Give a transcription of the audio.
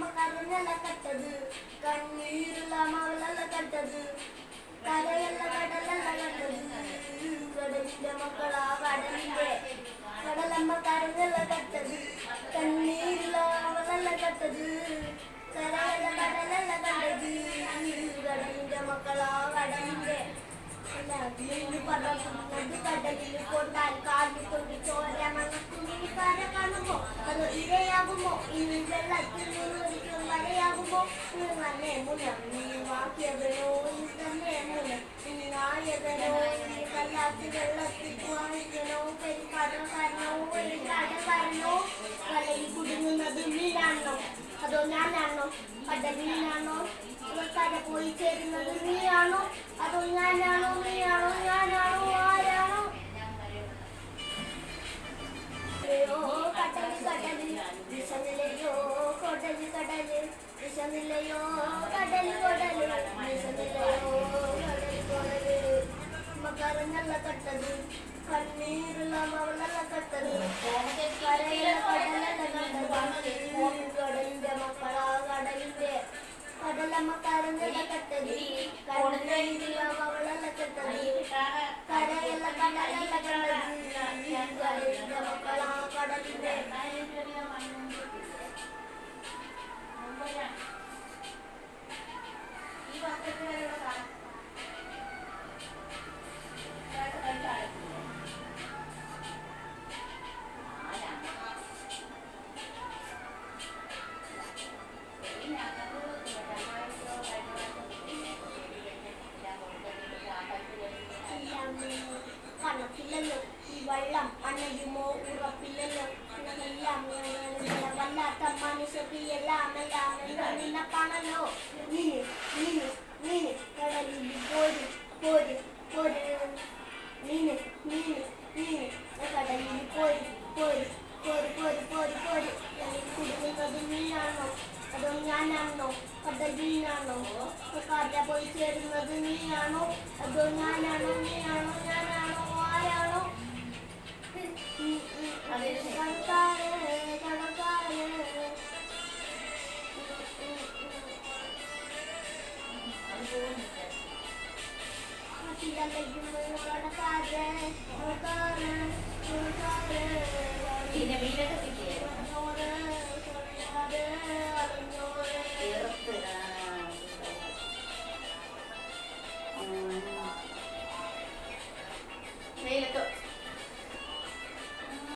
കടലമ്മ കരഞ്ഞല്ല കട്ടത് കണ്ണീരുള്ള മവളല്ല കട്ടത് കരയല്ല കടലല്ല കട്ടത് കടലിന്റെ മക്കളാ കടലിന്റെ കടലമ്മ കരഞ്ഞല്ല കട്ടത് കണ്ണീരുള്ള മവളല്ല കട്ടത് കരയല്ല കടലല്ല കട്ടത് കടലിന്റെ മക്കളാ കടലിന്റെ പറക്കുന്നത് കടലിൽ കൊണ്ടാൽ കാലിൽ കൊണ്ട് ചോര മണക്കുമിക്കാര കാണുമ്പോ അത് ഇരയാകുമ്പോ ഇനി വെള്ളത്തിൽ ഒരിക്കലും വരയാകുമ്പോ തന്നെ മുന്നറിവാക്കിയവരോ തന്നെ മുന്നേ ഇനി നായകരോ ഇനി കല്ലാത്തി വെള്ളത്തിൽ വാങ്ങിക്കണോ പെരുക്കാരനോ കടക്കാരനോ വലയിൽ കുടുങ്ങുന്നത് നീയാണോ അതോ ഞാനാണോ കടലിലാണോ കര പോയി ചേരുന്നത് നീയാണോ അതോ ഞാനാണോ നീയാണോ ഞാനാണോ ആരാണോ കടല് കടല് വിഷമില്ലയോ കൊടല് കടല് വിഷമില്ലയോ കടല് കൊടല് വിഷമില്ലയോ കടല് കൊടല് മകരഞ്ഞല്ല കട്ടത് കണ്ണീരുള്ള മവളല്ല കട്ടത് കരയില കടലല്ല കണ്ടത് കടലിന്റെ മക്കളാ കടലിന്റെ കടലമ്മ കരഞ്ഞല്ല കട്ടത് കടലിലുള്ള മവളല്ല കട്ടത് കരയില കടലല്ല കണ്ടത് കടലിന്റെ മക്കളാ കടലിന്റെ കണക്കില്ലല്ലോ ഈ വെള്ളം അണയുമോ ഉറപ്പില്ലല്ലോ എല്ലാം വല്ലാത്ത മനുഷ്യർക്ക് എല്ലാം നിന്നപ്പാണല്ലോ നീന് കടലിൽ പോര് പോര് പോര് നീന് കടലിൽ പോര് പോര് പോര് പോര് പോര് പോര് കുടുങ്ങുന്നത് നീയാണോ അതോ ഞാനാണോ കടലിനാണോ കര പോയി ചേരുന്നത് നീയാണോ അതോ ഞാനാണോ നീയാണോ ഞാനാണോ ആരാണോ കടക്കാരൻ